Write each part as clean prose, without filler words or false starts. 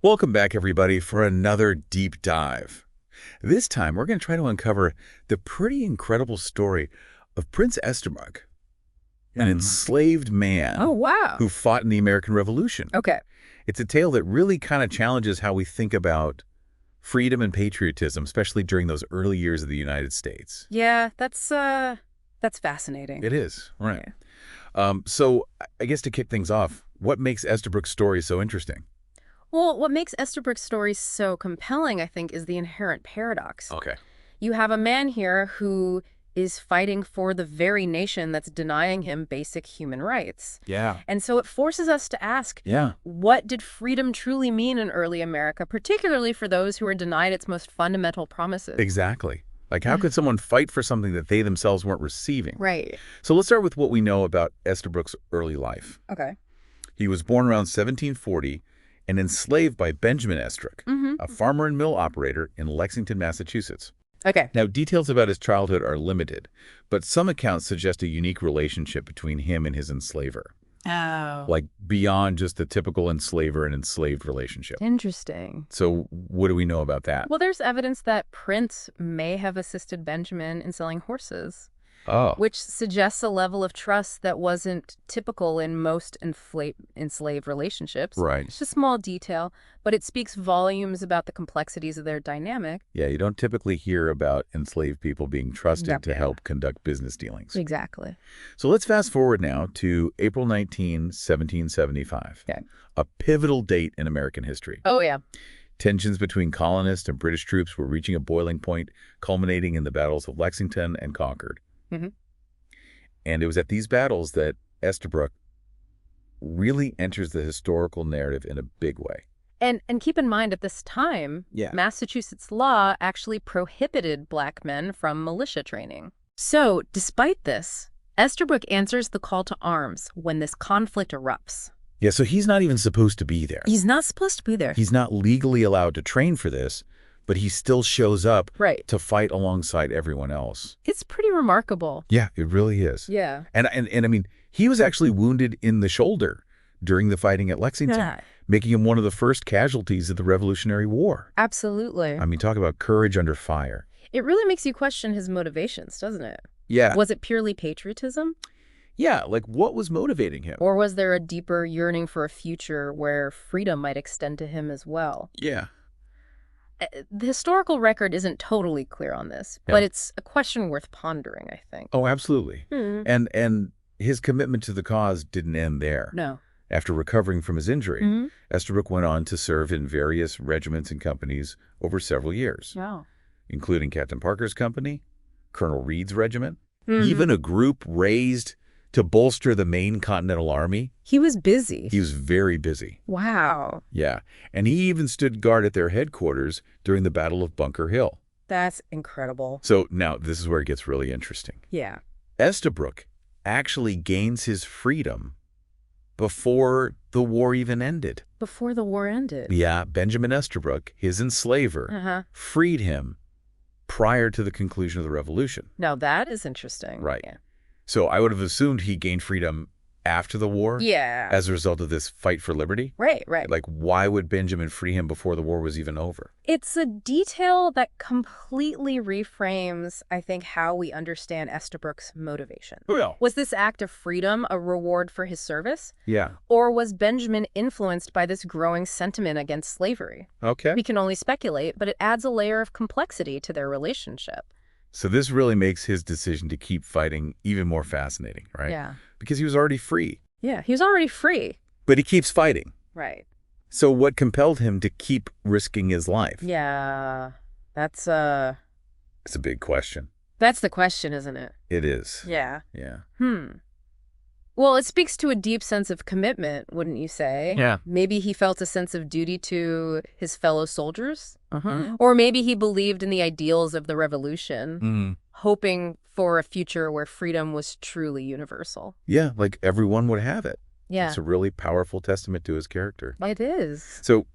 Welcome back, everybody, for another deep dive. This time, we're going to try to uncover the pretty incredible story of Prince Estabrook, an enslaved man Oh, wow. who fought in the American Revolution. Okay. It's a tale that really kind of challenges how we think about freedom and patriotism, especially during those early years of the United States. Yeah, that's fascinating. It is, right. Yeah. So I guess to kick things off, what makes Estabrook's story so interesting? Well, what makes Estabrook's story so compelling, I think, is the inherent paradox. Okay. You have a man here who is fighting for the very nation that's denying him basic human rights. Yeah. And so it forces us to ask, Yeah. what did freedom truly mean in early America, particularly for those who were denied its most fundamental promises? Exactly. Like, how could someone fight for something that they themselves weren't receiving? Right. So let's start with what we know about Estabrook's early life. Okay. He was born around 1740 and enslaved by Benjamin Estabrook, a farmer and mill operator in Lexington, Massachusetts. Okay. Now, details about his childhood are limited, but some accounts suggest a unique relationship between him and his enslaver, Oh. like beyond just the typical enslaver and enslaved relationship. Interesting. So what do we know about that? Well, there's evidence that Prince may have assisted Benjamin in selling horses, Oh, which suggests a level of trust that wasn't typical in most enslaved relationships. right. It's a small detail, but it speaks volumes about the complexities of their dynamic. Yeah, you don't typically hear about enslaved people being trusted to help conduct business dealings. Exactly. So let's fast forward now to April 19, 1775, Okay. a pivotal date in American history. Oh, yeah. Tensions between colonists and British troops were reaching a boiling point, culminating in the battles of Lexington and Concord. Mhm. And it was at these battles that Estabrook really enters the historical narrative in a big way. And keep in mind, at this time, Yeah. Massachusetts law actually prohibited black men from militia training. So, despite this, Estabrook answers the call to arms when this conflict erupts. Yeah, so he's not even supposed to be there. He's not supposed to be there. He's not legally allowed to train for this, but he still shows up Right. to fight alongside everyone else. It's pretty remarkable. Yeah, it really is. Yeah. And I mean, he was actually wounded in the shoulder during the fighting at Lexington, Yeah. making him one of the first casualties of the Revolutionary War. Absolutely. I mean, talk about courage under fire. It really makes you question his motivations, doesn't it? Yeah. Was it purely patriotism? Yeah, like what was motivating him? Or was there a deeper yearning for a future where freedom might extend to him as well? Yeah. The historical record isn't totally clear on this, Yeah. but it's a question worth pondering, I think. Oh, absolutely. And his commitment to the cause didn't end there. No. After recovering from his injury, Estabrook went on to serve in various regiments and companies over several years, Wow. including Captain Parker's company, Colonel Reed's regiment, even a group raised to bolster the main Continental Army. He was busy. He was very busy. Wow. Yeah. And he even stood guard at their headquarters during the Battle of Bunker Hill. That's incredible. So now this is where it gets really interesting. Yeah. Estabrook actually gains his freedom before the war even ended. Before the war ended. Yeah, Benjamin Estabrook, his enslaver, freed him prior to the conclusion of the Revolution. Now that is interesting. Right. Yeah. So I would have assumed he gained freedom after the war Yeah. as a result of this fight for liberty. Right, right. Like, why would Benjamin free him before the war was even over? It's a detail that completely reframes, I think, how we understand Estabrook's motivation. Well, Was this act of freedom a reward for his service? yeah. Or was Benjamin influenced by this growing sentiment against slavery? Okay. We can only speculate, but it adds a layer of complexity to their relationship. So this really makes his decision to keep fighting even more fascinating, right? Yeah. Because he was already free, Yeah, he was already free. but he keeps fighting. Right. So what compelled him to keep risking his life? Yeah. That's It's a big question. the question, isn't it? It is. Yeah. Yeah. Well, it speaks to a deep sense of commitment, wouldn't you say? Yeah. Maybe he felt a sense of duty to his fellow soldiers. Or maybe he believed in the ideals of the revolution, hoping for a future where freedom was truly universal. Yeah, like everyone would have it. Yeah, It's a really powerful testament to his character. it is. So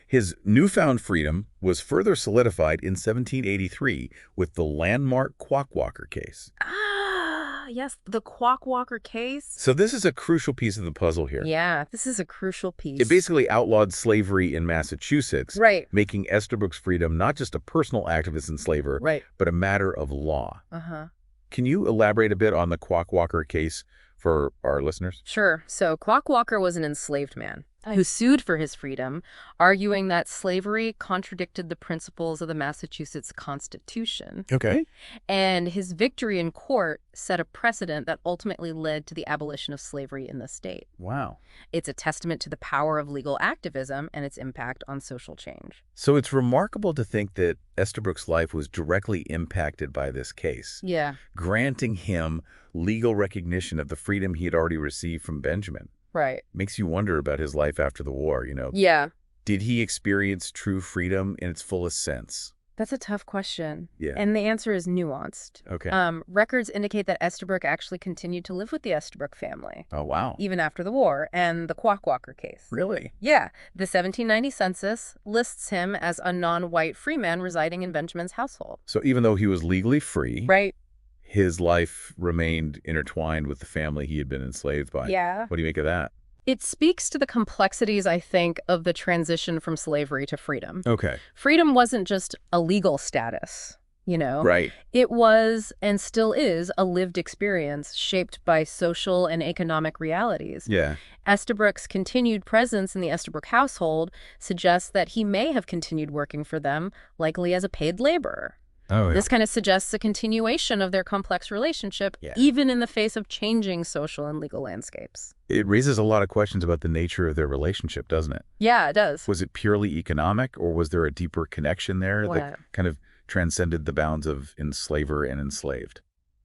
his newfound freedom was further solidified in 1783 with the landmark Quackwalker case. Ah, Yes, the Quackwalker case. So this is a crucial piece of the puzzle here. Yeah, this is a crucial piece. It basically outlawed slavery in Massachusetts, Right. making Estabrook's freedom not just a personal act of his enslaver, Right. but a matter of law. Uh-huh. Can you elaborate a bit on the Quackwalker case for our listeners? Sure. So Quackwalker was an enslaved man who sued for his freedom, arguing that slavery contradicted the principles of the Massachusetts Constitution. Okay. And his victory in court set a precedent that ultimately led to the abolition of slavery in the state. Wow. It's a testament to the power of legal activism and its impact on social change. So it's remarkable to think that Estabrook's life was directly impacted by this case, Yeah. granting him legal recognition of the freedom he had already received from Benjamin. Right. Makes you wonder about his life after the war, Yeah. Did he experience true freedom in its fullest sense? That's a tough question. Yeah. And the answer is nuanced. Okay. Records indicate that Estabrook actually continued to live with the Estabrook family, Oh, wow. even after the war, and the Quackwalker case. Really? Yeah. The 1790 census lists him as a non-white free man residing in Benjamin's household. So even though he was legally free, Right. his life remained intertwined with the family he had been enslaved by. Yeah. What do you make of that? It speaks to the complexities, I think, of the transition from slavery to freedom. Okay. Freedom wasn't just a legal status, Right. It was, and still is, a lived experience shaped by social and economic realities. Yeah. Estabrook's continued presence in the Estabrook household suggests that he may have continued working for them, likely as a paid laborer. Oh, yeah. This kind of suggests a continuation of their complex relationship, Yeah. even in the face of changing social and legal landscapes. It raises a lot of questions about the nature of their relationship, doesn't it? Yeah, it does. Was it purely economic, or was there a deeper connection there that kind of transcended the bounds of enslaver and enslaved?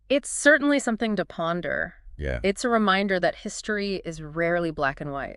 It's certainly something to ponder. Yeah. It's a reminder that history is rarely black and white.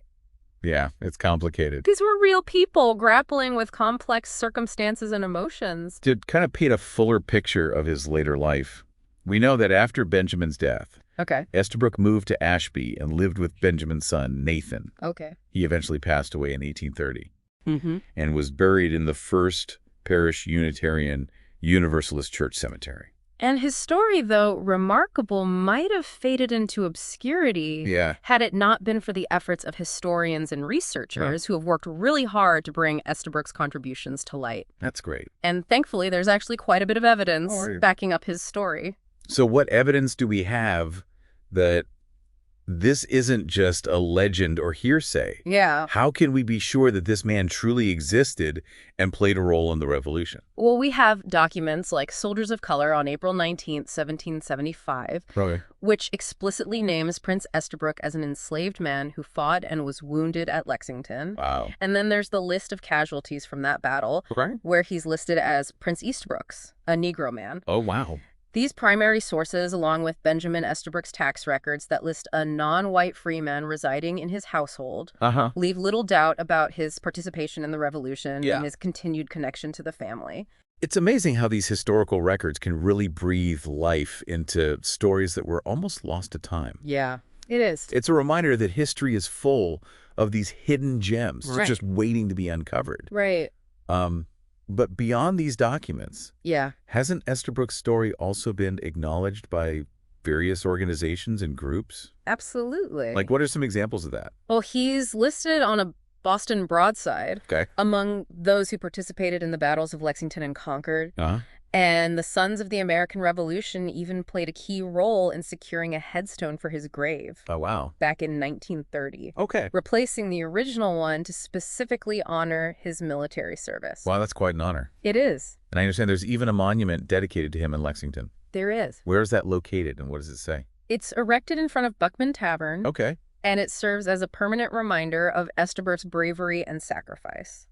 Yeah, it's complicated. These were real people grappling with complex circumstances and emotions. To kind of paint a fuller picture of his later life, we know that after Benjamin's death, Okay. Estabrook moved to Ashby and lived with Benjamin's son, Nathan. Okay. He eventually passed away in 1830 Mm-hmm. and was buried in the First Parish Unitarian Universalist Church Cemetery. And his story, though remarkable, might have faded into obscurity had it not been for the efforts of historians and researchers who have worked really hard to bring Estabrook's contributions to light. That's great. And thankfully, there's actually quite a bit of evidence backing up his story. So what evidence do we have that this isn't just a legend or hearsay? Yeah. How can we be sure that this man truly existed and played a role in the revolution? Well, we have documents like Soldiers of Color on April 19th, 1775, which explicitly names Prince Estabrook as an enslaved man who fought and was wounded at Lexington. Wow. And then there's the list of casualties from that battle, where he's listed as Prince Estabrook's, a Negro man. Oh, wow. These primary sources, along with Benjamin Estabrook's tax records that list a non-white free man residing in his household, leave little doubt about his participation in the revolution and his continued connection to the family. It's amazing how these historical records can really breathe life into stories that were almost lost to time. Yeah, it is. It's a reminder that history is full of these hidden gems just waiting to be uncovered. Right. But beyond these documents, Yeah. hasn't Estabrook's story also been acknowledged by various organizations and groups? Absolutely. Like, what are some examples of that? Well, he's listed on a Boston broadside among those who participated in the battles of Lexington and Concord. And the Sons of the American Revolution even played a key role in securing a headstone for his grave. Oh, wow. Back in 1930. Okay. Replacing the original one to specifically honor his military service. Wow, that's quite an honor. It is. And I understand there's even a monument dedicated to him in Lexington. There is. Where is that located and what does it say? It's erected in front of Buckman Tavern. Okay. And it serves as a permanent reminder of Estabrook's bravery and sacrifice.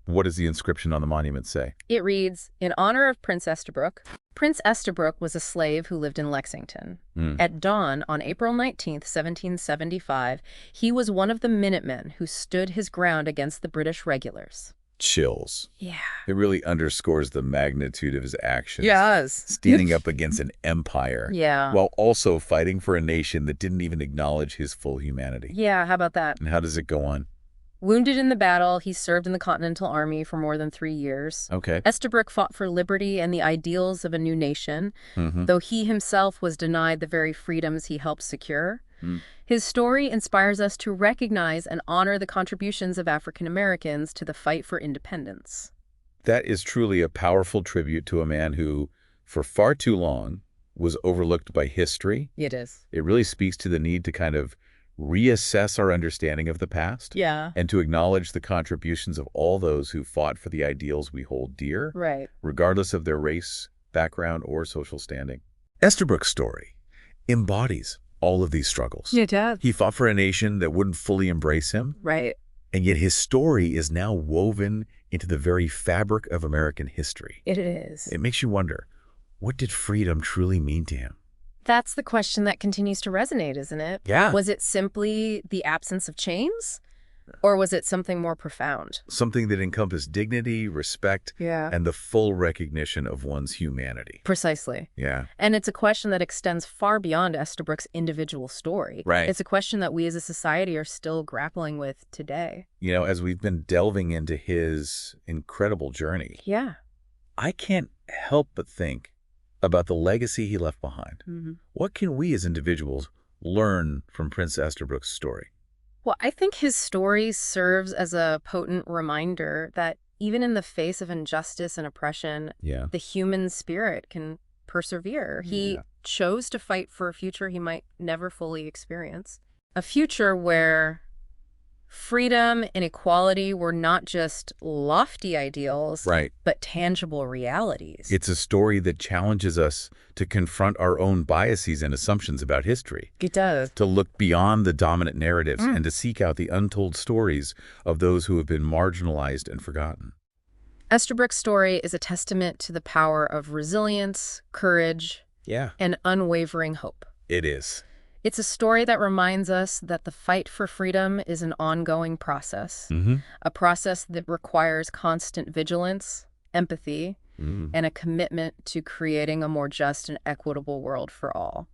What does the inscription on the monument say? It reads, in honor of Prince Estabrook. Prince Estabrook was a slave who lived in Lexington. At dawn on April 19th, 1775, he was one of the Minutemen who stood his ground against the British regulars. Chills. Yeah. It really underscores the magnitude of his actions. Yes. Standing up against an empire. Yeah. While also fighting for a nation that didn't even acknowledge his full humanity. Yeah, how about that? And how does it go on? Wounded in the battle, he served in the Continental Army for more than 3 years. Okay. Estabrook fought for liberty and the ideals of a new nation, though he himself was denied the very freedoms he helped secure. His story inspires us to recognize and honor the contributions of African Americans to the fight for independence. That is truly a powerful tribute to a man who, for far too long, was overlooked by history. It is. It really speaks to the need to kind of reassess our understanding of the past. Yeah. And to acknowledge the contributions of all those who fought for the ideals we hold dear, Right. regardless of their race, background, or social standing. Estabrook's story embodies all of these struggles. It does. He fought for a nation that wouldn't fully embrace him, Right. and yet his story is now woven into the very fabric of American history. It is. It makes you wonder, what did freedom truly mean to him? That's the question that continues to resonate, isn't it? Yeah. Was it simply the absence of chains? Or was it something more profound? Something that encompassed dignity, respect, Yeah. and the full recognition of one's humanity. Precisely. Yeah. And it's a question that extends far beyond Estabrook's individual story. Right. It's a question that we as a society are still grappling with today. You know, as we've been delving into his incredible journey, Yeah. I can't help but think about the legacy he left behind. What can we as individuals learn from Prince Estabrook's story? Well, I think his story serves as a potent reminder that even in the face of injustice and oppression, Yeah. the human spirit can persevere. He chose to fight for a future he might never fully experience. A future where freedom and equality were not just lofty ideals, Right. but tangible realities. It's a story that challenges us to confront our own biases and assumptions about history, It does. to look beyond the dominant narratives and to seek out the untold stories of those who have been marginalized and forgotten. Estabrook's story is a testament to the power of resilience, courage, Yeah. and unwavering hope. It is. It's a story that reminds us that the fight for freedom is an ongoing process, a process that requires constant vigilance, empathy, and a commitment to creating a more just and equitable world for all.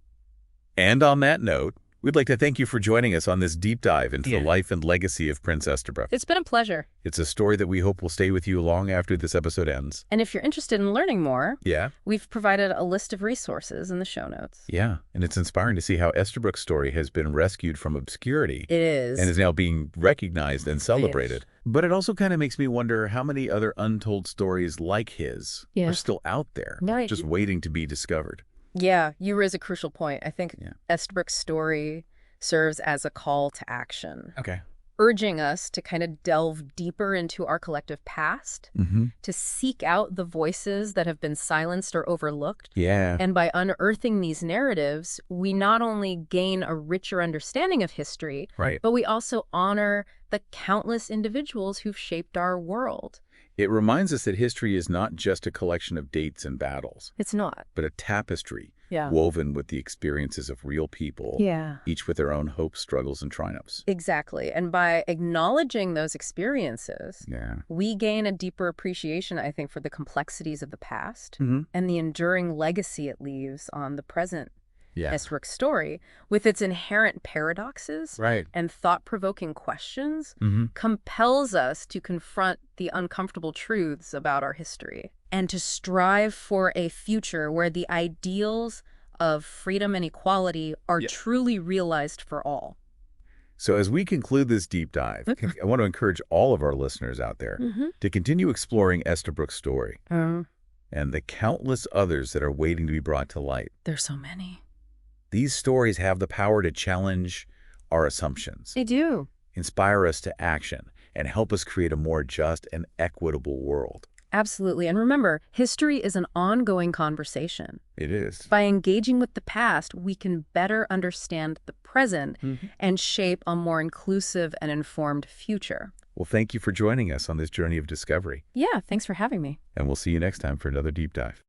And on that note, we'd like to thank you for joining us on this deep dive into the life and legacy of Prince Estabrook. It's been a pleasure. It's a story that we hope will stay with you long after this episode ends. And if you're interested in learning more, Yeah. we've provided a list of resources in the show notes. Yeah. And it's inspiring to see how Estabrook's story has been rescued from obscurity. It is. And is now being recognized and celebrated. But it also kind of makes me wonder how many other untold stories like his are still out there, Right. just waiting to be discovered. Yeah, you raise a crucial point. I think Estabrook's story serves as a call to action, Okay. urging us to kind of delve deeper into our collective past, to seek out the voices that have been silenced or overlooked. Yeah. And by unearthing these narratives, we not only gain a richer understanding of history, Right. but we also honor the countless individuals who've shaped our world. It reminds us that history is not just a collection of dates and battles, It's not. but a tapestry Yeah. woven with the experiences of real people, Yeah. each with their own hopes, struggles, and triumphs. Exactly. And by acknowledging those experiences, Yeah. we gain a deeper appreciation, I think, for the complexities of the past Mhm. and the enduring legacy it leaves on the present. Yeah. Estabrook's story, with its inherent paradoxes Right. and thought-provoking questions, Mhm. compels us to confront the uncomfortable truths about our history and to strive for a future where the ideals of freedom and equality are truly realized for all. So as we conclude this deep dive, I want to encourage all of our listeners out there to continue exploring Estabrook's story and the countless others that are waiting to be brought to light. There's so many. These stories have the power to challenge our assumptions, They do. inspire us to action, and help us create a more just and equitable world. Absolutely. And remember, history is an ongoing conversation. It is. By engaging with the past, we can better understand the present and shape a more inclusive and informed future. Well, thank you for joining us on this journey of discovery. Yeah, thanks for having me. And we'll see you next time for another deep dive.